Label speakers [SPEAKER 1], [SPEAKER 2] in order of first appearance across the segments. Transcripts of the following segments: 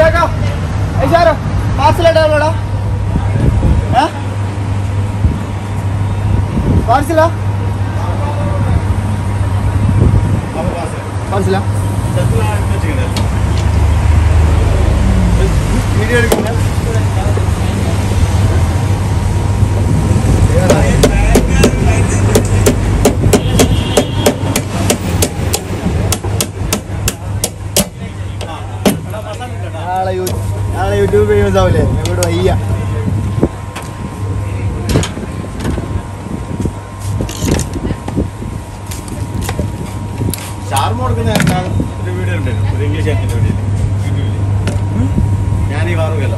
[SPEAKER 1] പാർസലായിട്ടാ പാർസലാ പാർസലാ video എടുക്കുന്ന നാളെ YouTube famous ആവില്ലേ ഇവിടെ വയ്യ
[SPEAKER 2] ഷാർമ കൊടുക്കുന്ന ഒരു വീഡിയോ ഉണ്ടായിരുന്നു ഒരു ഇംഗ്ലീഷ് ആക്ടിൻ്റെ വീഡിയോ യൂട്യൂബിൽ ഞാൻ ഈ വാറുകയല്ല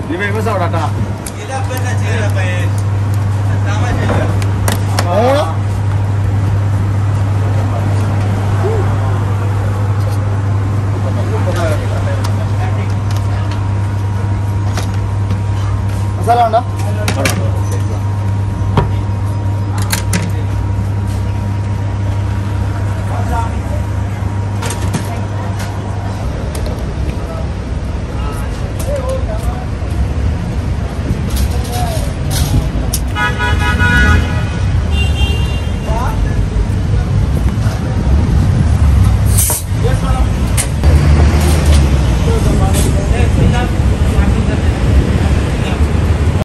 [SPEAKER 2] നീ ഫേമസ് ആവടാ
[SPEAKER 1] മസാല ഉണ്ടോ